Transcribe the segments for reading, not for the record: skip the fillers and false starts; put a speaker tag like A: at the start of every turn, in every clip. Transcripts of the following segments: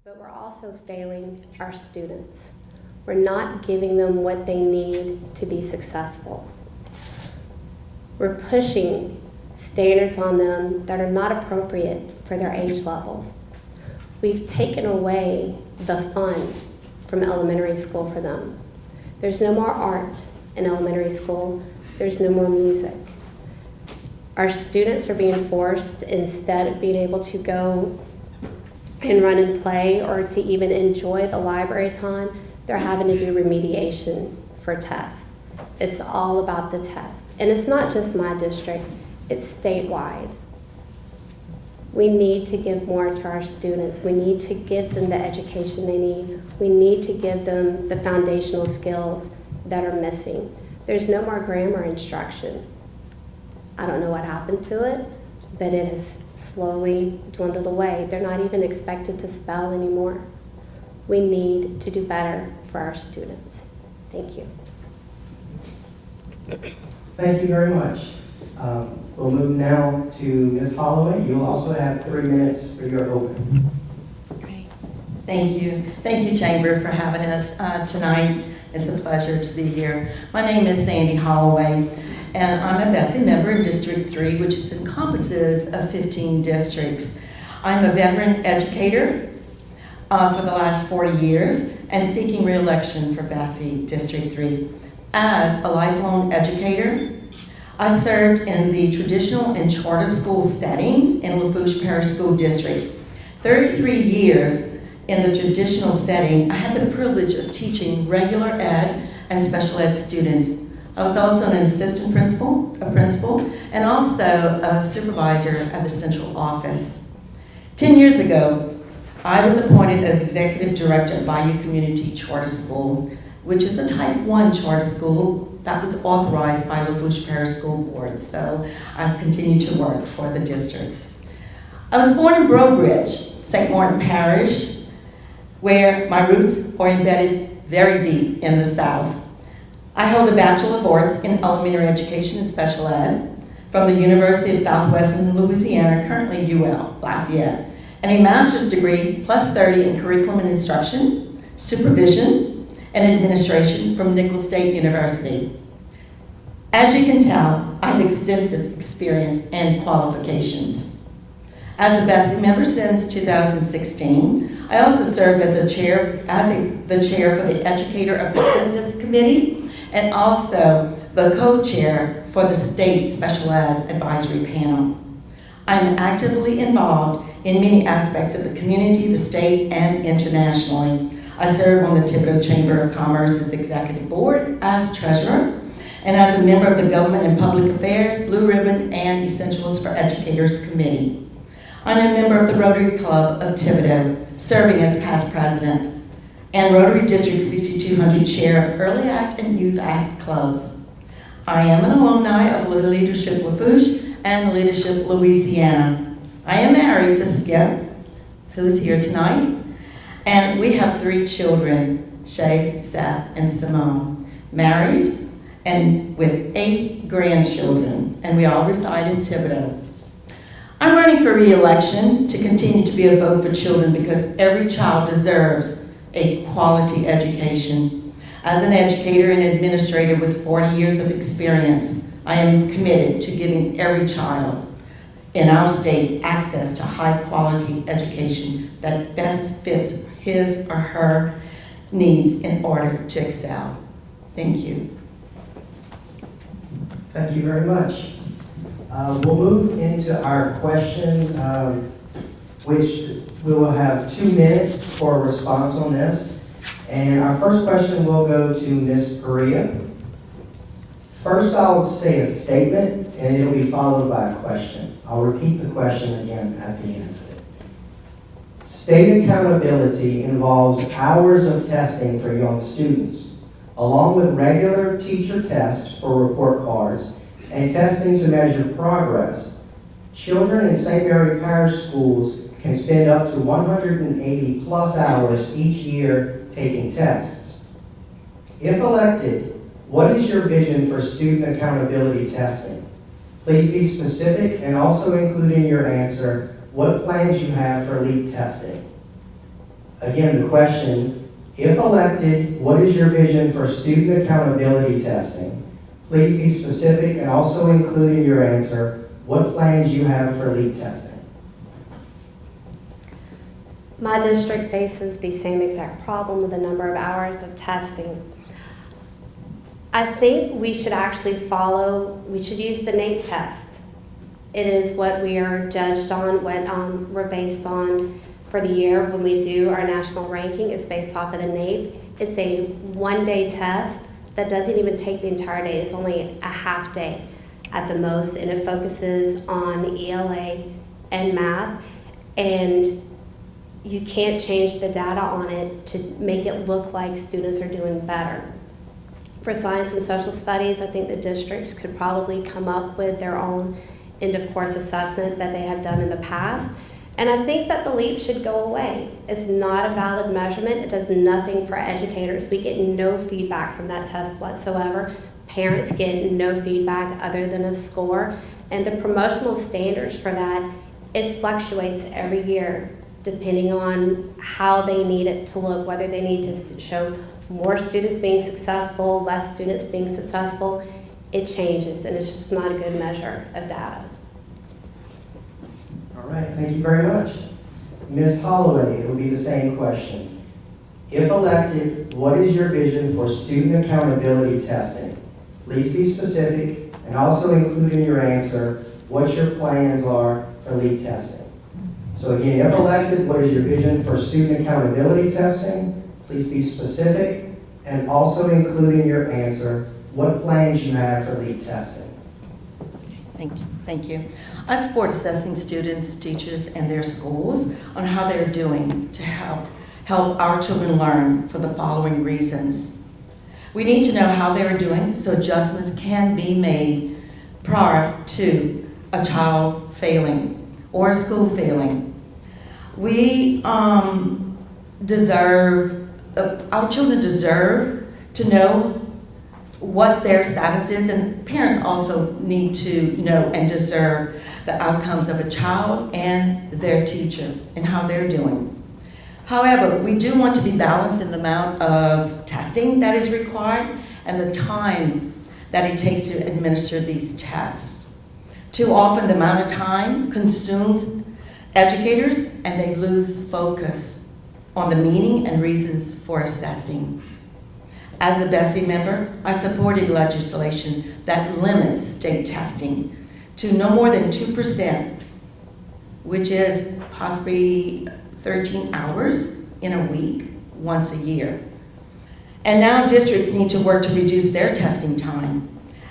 A: but we're also failing our students. We're not giving them what they need to be successful. We're pushing standards on them that are not appropriate for their age level. We've taken away the fun from elementary school for them. There's no more art in elementary school. There's no more music. Our students are being forced, instead of being able to go and run and play or to even enjoy the library time, they're having to do remediation for tests. It's all about the test. And it's not just my district, it's statewide. We need to give more to our students. We need to give them the education they need. We need to give them the foundational skills that are missing. There's no more grammar instruction. I don't know what happened to it, but it has slowly dwindled away. They're not even expected to spell anymore. We need to do better for our students. Thank you.
B: Thank you very much. We'll move now to Ms. Holloway. You'll also have 3 minutes for your open.
C: Great. Thank you. Thank you, Chamber, for having us tonight. It's a pleasure to be here. My name is Sandy Holloway, and I'm a BESE member in District 3, which encompasses 15 districts. I'm a veteran educator for the last 40 years and seeking re-election for BESE District 3. As a lifelong educator, I served in the traditional and charter school settings in LaFouche Parish School District. 33 years in the traditional setting, I had the privilege of teaching regular ed and special ed students. I was also an assistant principal, a principal, and also a supervisor at the central office. 10 years ago, I was appointed as executive director at Bayou Community Charter School, which is a type 1 charter school that was authorized by LaFouche Parish School Board, so I've continued to work for the district. I was born in Breaux Bridge, St. Martin Parish, where my roots are embedded very deep in the South. I held a Bachelor of Arts in Elementary Education and Special Ed from the University of Southwestern Louisiana, currently UL, Lafayette, and a master's degree plus 30 in curriculum and instruction, supervision, and administration from Nicholls State University. As you can tell, I have extensive experience and qualifications. As a BESE member since 2016, I also served as the chair for the Educator Effectiveness Committee and also the co-chair for the State Special Ed Advisory Panel. I am actively involved in many aspects of the community, the state, and internationally. I serve on the Thibodeau Chamber of Commerce's Executive Board as Treasurer and as a member of the Government and Public Affairs, Blue Ribbon, and Essentials for Educators Committee. I'm a member of the Rotary Club of Thibodeau, serving as past president, and Rotary District 6200 Chair of Early Act and Youth Act clubs. I am an alumni of Leadership LaFouche and Leadership Louisiana. I am married to Skip, who's here tonight, and we have 3 children, Shay, Seth, and Simone, married and with 8 grandchildren, and we all reside in Thibodeau. I'm running for re-election to continue to be a vote for children because every child deserves a quality education. As an educator and administrator with 40 years of experience, I am committed to giving every child in our state access to high quality education that best fits his or her needs in order to excel. Thank you.
B: Thank you very much. We'll move into our question, which we will have 2 minutes for a response on this. And our first question will go to Ms. Perea. First, I'll say a statement, and it'll be followed by a question. I'll repeat the question again at the end. State accountability involves hours of testing for young students, along with regular teacher tests for report cards and testing to measure progress. Children in St. Mary Parish schools can spend up to 180 plus hours each year taking tests. If elected, what is your vision for student accountability testing? Please be specific and also include in your answer what plans you have for LEAP testing. Again, the question, if elected, what is your vision for student accountability testing? Please be specific and also include in your answer what plans you have for LEAP testing.
A: My district faces the same exact problem with the number of hours of testing. I think we should actually we should use the NAEP test. It is what we are judged on, what we're based on for the year when we do our national ranking is based off of the NAEP. It's a one-day test that doesn't even take the entire day. It's only a half day at the most, and it focuses on ELA and math. And you can't change the data on it to make it look like students are doing better. For science and social studies, I think the districts could probably come up with their own end-of-course assessment that they have done in the past. And I think that the LEAP should go away. It's not a valid measurement. It does nothing for educators. We get no feedback from that test whatsoever. Parents get no feedback other than a score. And the promotional standards for that, it fluctuates every year depending on how they need it to look, whether they need to show more students being successful, less students being successful. It changes, and it's just not a good measure of data.
B: All right, thank you very much. Ms. Holloway, it will be the same question. If elected, what is your vision for student accountability testing? Please be specific and also include in your answer what your plans are for LEAP testing. So again, if elected, what is your vision for student accountability testing? Please be specific and also include in your answer what plans you have for LEAP testing.
C: Thank you. Thank you. I support assessing students, teachers, and their schools on how they're doing to help our children learn for the following reasons. We need to know how they are doing so adjustments can be made prior to a child failing or a school failing. We our children deserve to know what their status is, and parents also need to know and deserve the outcomes of a child and their teacher and how they're doing. However, we do want to be balanced in the amount of testing that is required and the time that it takes to administer these tests. Too often, the amount of time consumes educators, and they lose focus on the meaning and reasons for assessing. As a BESE member, I supported legislation that limits state testing to no more than 2%, which is possibly 13 hours in a week, once a year. And now districts need to work to reduce their testing time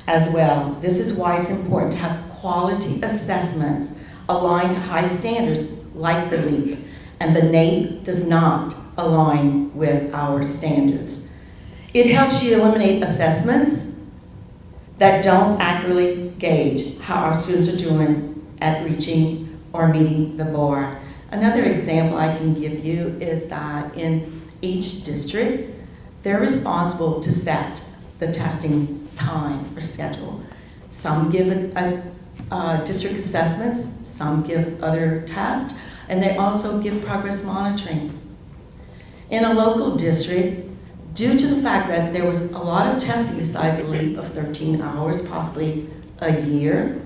C: as well. This is why it's important to have quality assessments aligned to high standards like the LEAP, and the NAEP does not align with our standards. It helps you eliminate assessments that don't accurately gauge how our students are doing at reaching or meeting the bar. Another example I can give you is that in each district, they're responsible to set the testing time or schedule. Some give district assessments, some give other tests, and they also give progress monitoring. In a local district, due to the fact that there was a lot of testing besides the LEAP of 13 hours, possibly a year,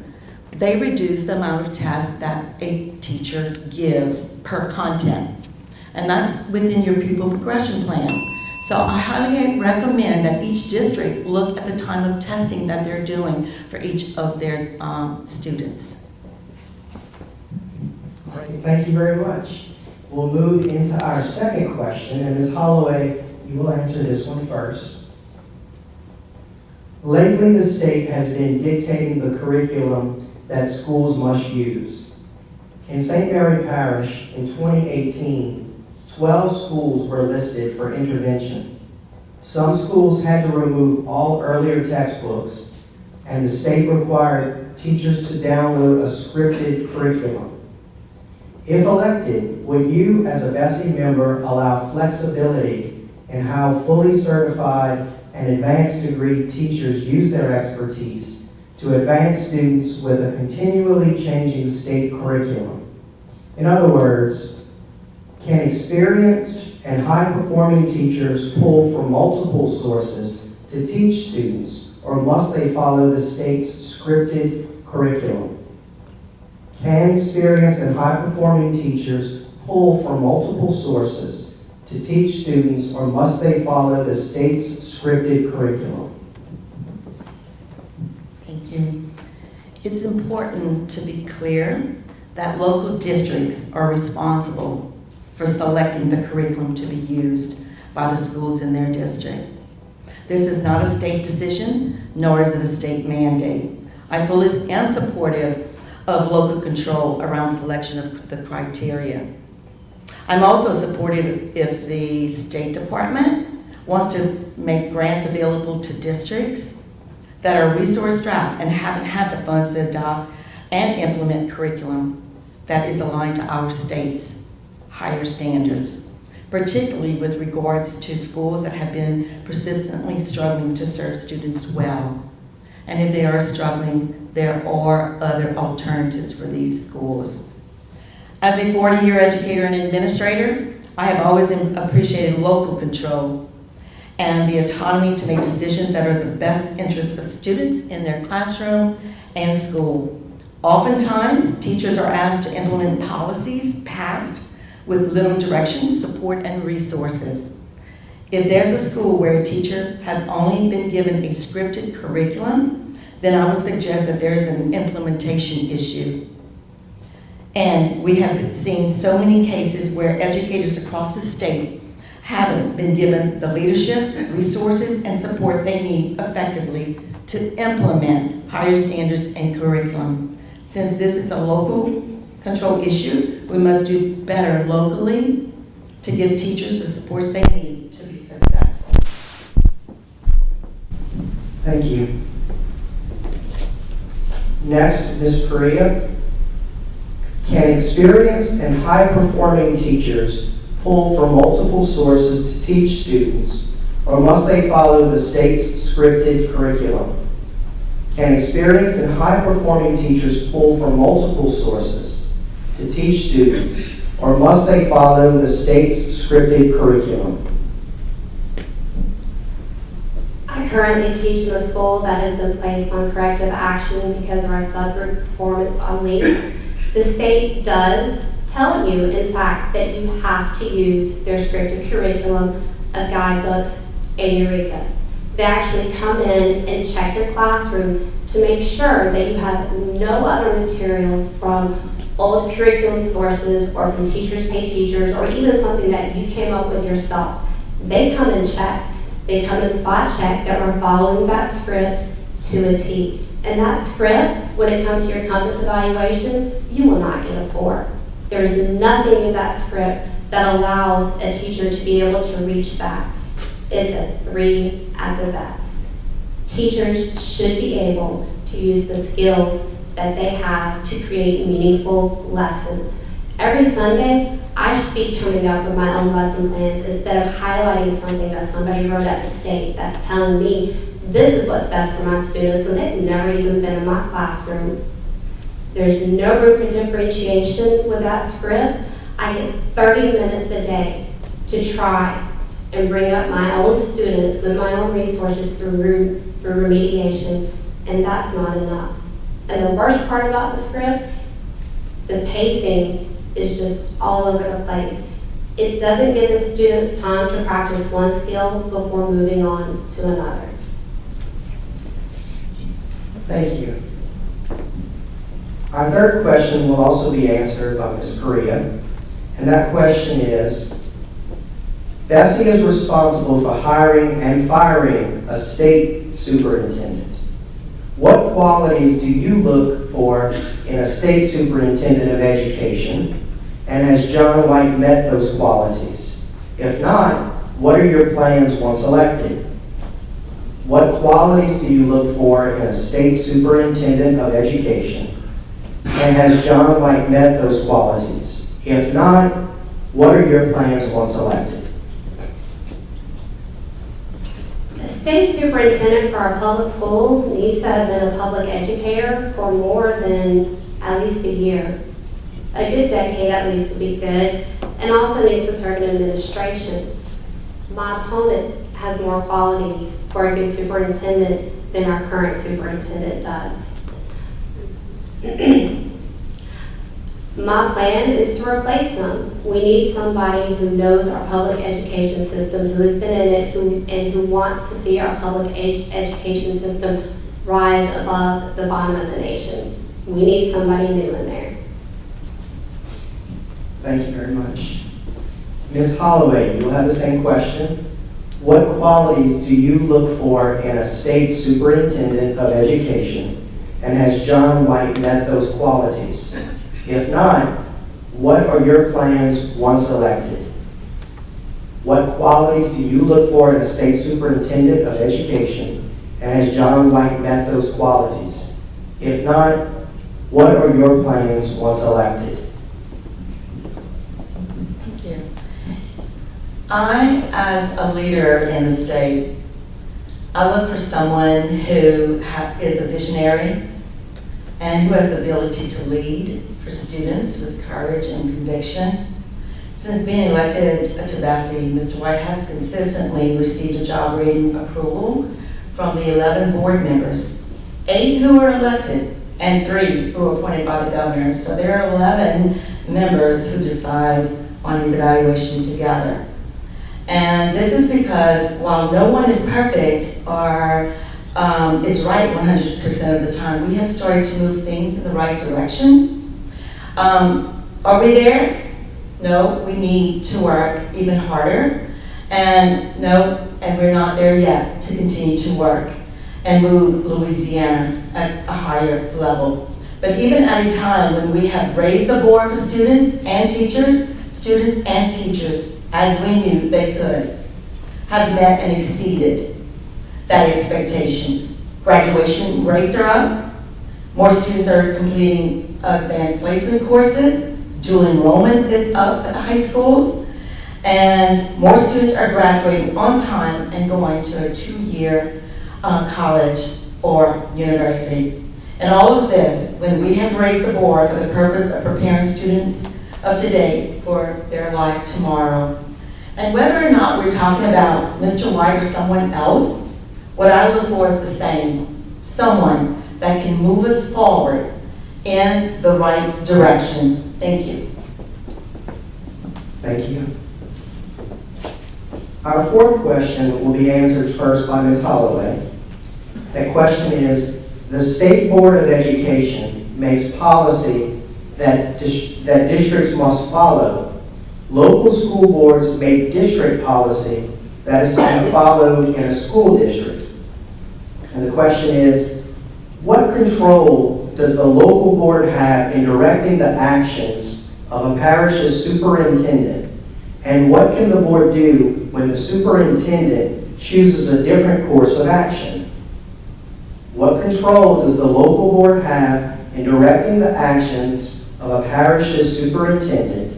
C: they reduced the amount of tests that a teacher gives per content. And that's within your pupil progression plan. So I highly recommend that each district look at the time of testing that they're doing for each of their students.
B: All right, thank you very much. We'll move into our second question, and Ms. Holloway, you will answer this one first. Lately, the state has been dictating the curriculum that schools must use. In St. Mary Parish, in 2018, 12 schools were listed for intervention. Some schools had to remove all earlier textbooks, and the state required teachers to download a scripted curriculum. If elected, would you, as a BESE member, allow flexibility in how fully certified and advanced degree teachers use their expertise to advance students with a continually changing state curriculum? In other words, can experienced and high-performing teachers pull from multiple sources to teach students, or must they follow the state's scripted curriculum? Can experienced and high-performing teachers pull from multiple sources to teach students, or must they follow the state's scripted curriculum?
C: Thank you. It's important to be clear that local districts are responsible for selecting the curriculum to be used by the schools in their district. This is not a state decision, nor is it a state mandate. I fully am supportive of local control around selection of the criteria. I'm also supportive if the State Department wants to make grants available to districts that are resource-strapped and haven't had the funds to adopt and implement curriculum that is aligned to our state's higher standards, particularly with regards to schools that have been persistently struggling to serve students well. And if they are struggling, there are other alternatives for these schools. As a 40-year educator and administrator, I have always appreciated local control and the autonomy to make decisions that are the best interests of students in their classroom and school. Oftentimes, teachers are asked to implement policies passed with little direction, support, and resources. If there's a school where a teacher has only been given a scripted curriculum, then I would suggest that there is an implementation issue. And we have seen so many cases where educators across the state haven't been given the leadership, resources, and support they need effectively to implement higher standards and curriculum. Since this is a local control issue, we must do better locally to give teachers the supports they need to be successful.
B: Thank you. Next, Ms. Perea. Can experienced and high-performing teachers pull from multiple sources to teach students, or must they follow the state's scripted curriculum? Can experienced and high-performing teachers pull from multiple sources to teach students, or must they follow the state's scripted curriculum?
A: I currently teach in a school that has been placed on corrective action because of our subgroup performance on leave. The state does tell you, in fact, that you have to use their scripted curriculum of guidebooks and Eureka. They actually come in and check your classroom to make sure that you have no other materials from old curriculum sources or from Teachers Pay Teachers or even something that you came up with yourself. They come and check. They come and spot check that we're following that script to a T. And that script, when it comes to your compass evaluation, you will not get a 4. There's nothing in that script that allows a teacher to be able to reach that. It's a 3 at the best. Teachers should be able to use the skills that they have to create meaningful lessons. Every Sunday, I should be coming up with my own lesson plans instead of highlighting something that somebody wrote at the state that's telling me this is what's best for my students when they've never even been in my classroom. There's no room for differentiation with that script. I get 30 minutes a day to try and bring up my own students with my own resources through remediation, and that's not enough. And the worst part about the script, the pacing is just all over the place. It doesn't give the students time to practice one skill before moving on to another.
B: Thank you. Our third question will also be answered by Ms. Perea, and that question is, BESE is responsible for hiring and firing a state superintendent. What qualities do you look for in a state superintendent of education, and has John White met those qualities? If not, what are your plans once elected? What qualities do you look for in a state superintendent of education? And has John White met those qualities? If not, what are your plans once elected?
A: A state superintendent for our public schools needs to have been a public educator for more than at least a year. A good decade at least would be good. and also needs to serve in administration. My opponent has more qualities for a good superintendent than our current superintendent does. My plan is to replace him. We need somebody who knows our public education system, who has been in it, and who wants to see our public education system rise above the bottom of the nation. We need somebody new in there.
B: Thank you very much. Ms. Holloway, you'll have the same question. What qualities do you look for in a state superintendent of education, and has John White met those qualities? If not, what are your plans once elected? What qualities do you look for in a state superintendent of education, and has John White met those qualities? If not, what are your plans once elected?
C: Thank you. I, as a leader in the state, I look for someone who is a visionary and who has the ability to lead for students with courage and conviction. Since being elected to BESE, Mr. White has consistently received a job rating approval from the 11 board members, 8 who were elected and 3 who were appointed by the governor. So there are 11 members who decide on his evaluation together. And this is because while no one is perfect or is right 100% of the time, we have started to move things in the right direction. Are we there? No, we need to work even harder. And we're not there yet to continue to work and move Louisiana at a higher level. But even at a time when we have raised the bar for students and teachers, as we knew they could, have met and exceeded that expectation. Graduation rates are up, more students are completing advanced placement courses, dual enrollment is up at the high schools, and more students are graduating on time and going to a 2-year college or university. And all of this, when we have raised the bar for the purpose of preparing students of today for their life tomorrow. And whether or not we're talking about Mr. White or someone else, what I look for is the same. Someone that can move us forward in the right direction. Thank you.
B: Thank you. Our fourth question will be answered first by Ms. Holloway. That question is, the State Board of Education makes policy that districts must follow. Local school boards make district policy that is to be followed in a school district. And the question is, what control does the local board have in directing the actions of a parish's superintendent? And what can the board do when the superintendent chooses a different course of action? What control does the local board have in directing the actions of a parish's superintendent?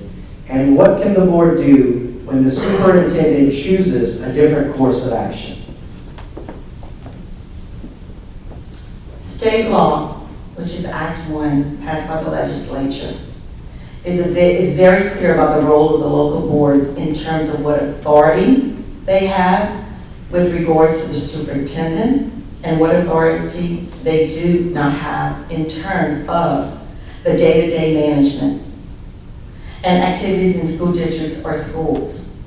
B: And what can the board do when the superintendent chooses a different course of action?
C: State law, which is Act 1, passed by the legislature, is very clear about the role of the local boards in terms of what authority they have with regards to the superintendent and what authority they do not have in terms of the day-to-day management and activities in school districts or schools.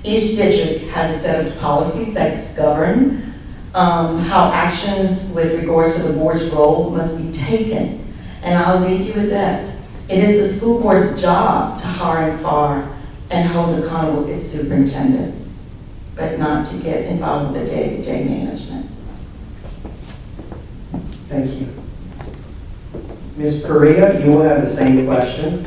C: Each district has a set of policies that govern how actions with regards to the board's role must be taken. And I'll leave you with this. It is the school board's job to hire and fire and hold accountable its superintendent, but not to get involved with the day-to-day management.
B: Thank you. Ms. Perea, you will have the same question.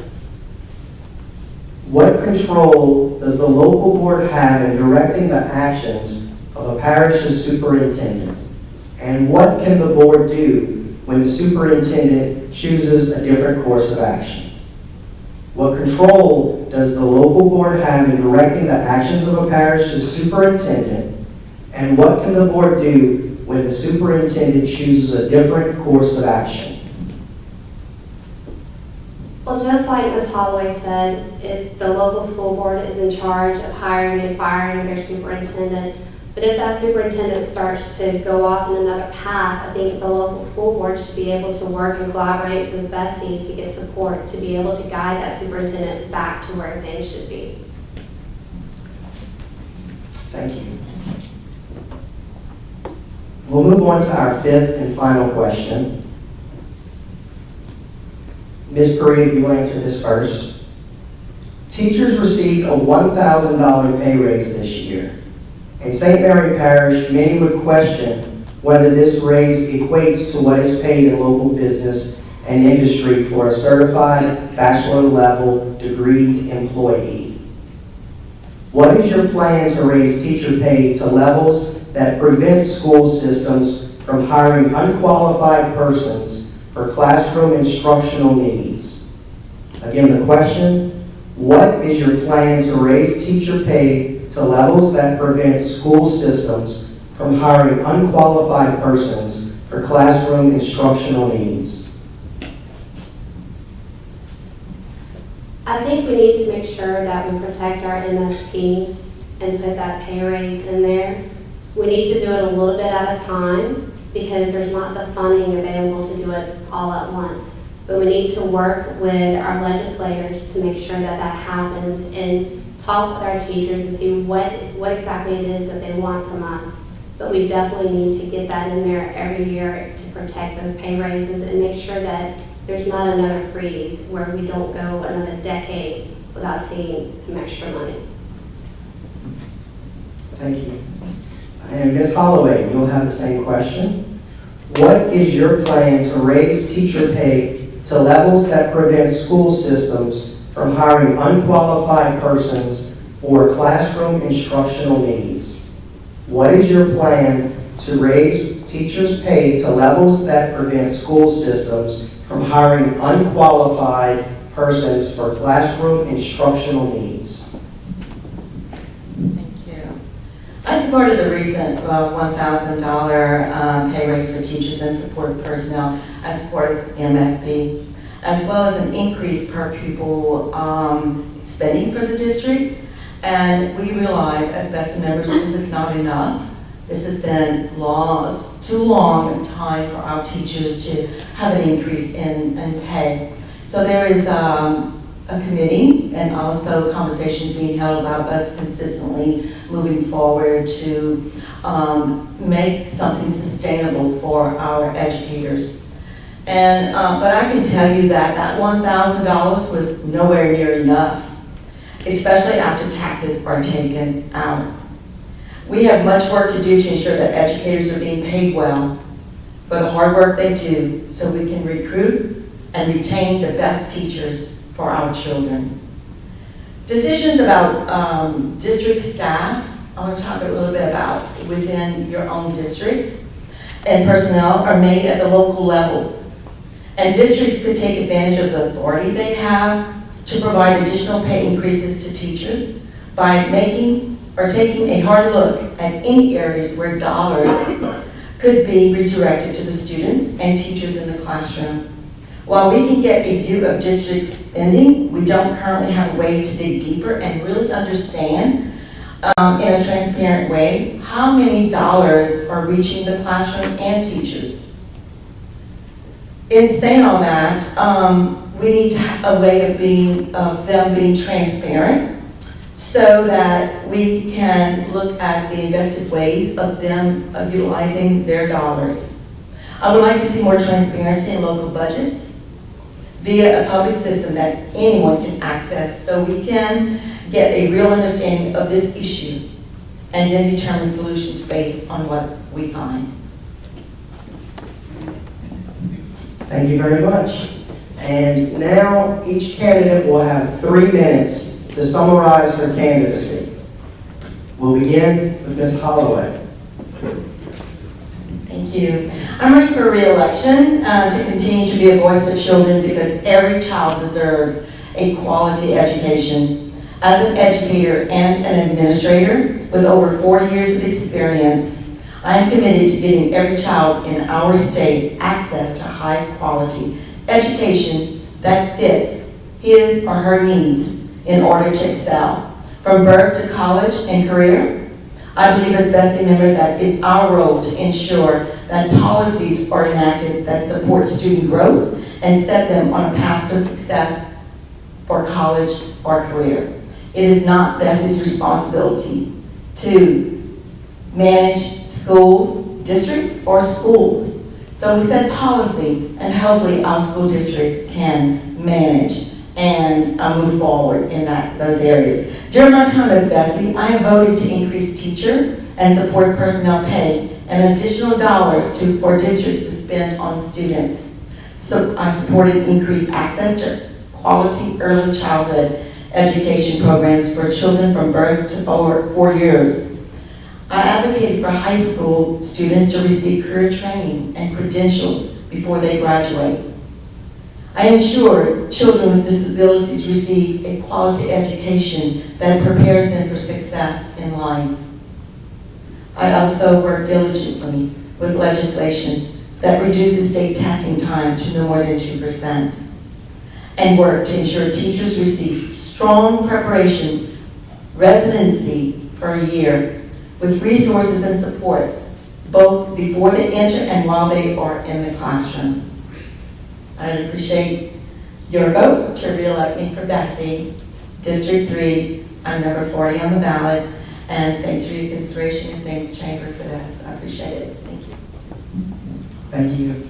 B: What control does the local board have in directing the actions of a parish's superintendent? And what can the board do when the superintendent chooses a different course of action? What control does the local board have in directing the actions of a parish's superintendent? And what can the board do when the superintendent chooses a different course of action?
A: Well, just like Ms. Holloway said, if the local school board is in charge of hiring and firing their superintendent, but if that superintendent starts to go off in another path, I think the local school board should be able to work and collaborate with BESE to get support, to be able to guide that superintendent back to where things should be.
B: Thank you. We'll move on to our fifth and final question. Ms. Perea, you will answer this first. Teachers received a $1,000 pay raise this year. In St. Mary Parish, many would question whether this raise equates to what is paid in local business and industry for a certified bachelor level degree employee. What is your plan to raise teacher pay to levels that prevent school systems from hiring unqualified persons for classroom instructional needs? Again, the question, what is your plan to raise teacher pay to levels that prevent school systems from hiring unqualified persons for classroom instructional needs?
A: I think we need to make sure that we protect our MSP and put that pay raise in there. We need to do it a little bit at a time because there's not the funding available to do it all at once. But we need to work with our legislators to make sure that that happens and talk with our teachers and see what exactly it is that they want from us. But we definitely need to get that in there every year to protect those pay raises and make sure that there's not another freeze where we don't go another decade without seeing some extra money.
B: Thank you. And Ms. Holloway, you'll have the same question. What is your plan to raise teacher pay to levels that prevent school systems from hiring unqualified persons for classroom instructional needs? What is your plan to raise teachers' pay to levels that prevent school systems from hiring unqualified persons for classroom instructional needs?
C: I supported the recent $1,000 pay raise for teachers and support personnel. I supported MFP, as well as an increase per pupil spending for the district. And we realize as BESE members, this is not enough. This has been too long of time for our teachers to have an increase in pay. So there is a committee and also conversations being held about us consistently moving forward to make something sustainable for our educators. And but I can tell you that that $1,000 was nowhere near enough, especially after taxes are taken out. We have much work to do to ensure that educators are being paid well for the hard work they do so we can recruit and retain the best teachers for our children. Decisions about district staff, I want to talk a little bit about within your own districts, and personnel are made at the local level. And districts could take advantage of the authority they have to provide additional pay increases to teachers by making or taking a hard look at any areas where dollars could be redirected to the students and teachers in the classroom. While we can get a view of district spending, we don't currently have a way to dig deeper and really understand in a transparent way how many dollars are reaching the classroom and teachers. In saying all that, we need a way of them being transparent so that we can look at the invested ways of them utilizing their dollars. I would like to see more transparency in local budgets via a public system that anyone can access so we can get a real understanding of this issue and then determine solutions based on what we find.
B: Thank you very much. And now each candidate will have 3 minutes to summarize her candidacy. We'll begin with Ms. Holloway.
C: Thank you. I'm running for re-election to continue to be a voice for children because every child deserves a quality education. As an educator and an administrator with over 40 years of experience, I am committed to giving every child in our state access to high quality education that fits his or her needs in order to excel, from birth to college and career. I believe as BESE member that it's our role to ensure that policies are enacted that support student growth and set them on a path for success for college or career. It is not BESE's responsibility to manage schools, districts, or schools. So we set policy, and hopefully our school districts can manage and move forward in those areas. During my time as BESE, I have voted to increase teacher and support personnel pay and additional dollars for districts to spend on students. So I supported increased access to quality early childhood education programs for children from birth to 4 years. I advocated for high school students to receive career training and credentials before they graduate. I ensured children with disabilities receive a quality education that prepares them for success in life. I also worked diligently with legislation that reduces state testing time to no more than 2%, and worked to ensure teachers receive strong preparation residency for a year with resources and supports, both before they enter and while they are in the classroom. I appreciate your vote to re-elect me for BESE, District 3. I'm number 40 on the ballot, and thanks for your consideration, and thanks, Chamber, for this. I appreciate it. Thank you.
B: Thank you.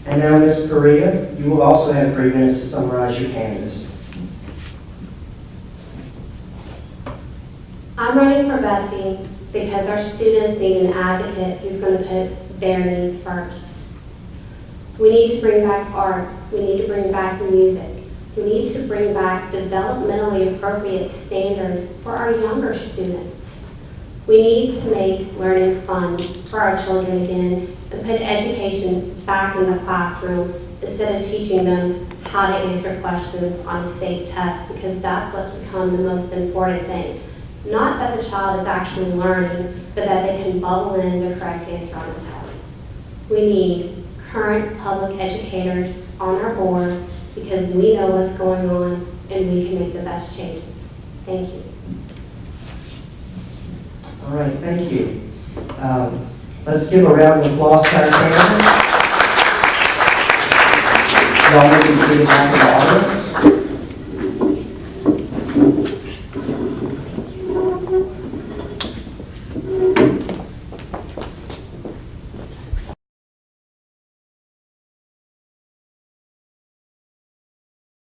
B: And now, Ms. Perea, you will also have 3 minutes to summarize your candidacy.
A: I'm running for BESE because our students need an advocate who's going to put their needs first. We need to bring back art. We need to bring back music. We need to bring back developmentally appropriate standards for our younger students. We need to make learning fun for our children again and put education back in the classroom instead of teaching them how to answer questions on a state test, because that's what's become the most important thing. Not that the child is actually learning, but that they can bubble in the correct answer on the test. We need current public educators on our board because we know what's going on and we can make the best changes. Thank you.
B: All right, thank you. Let's give a round of applause to our candidates. Y'all may be seated back in the audience.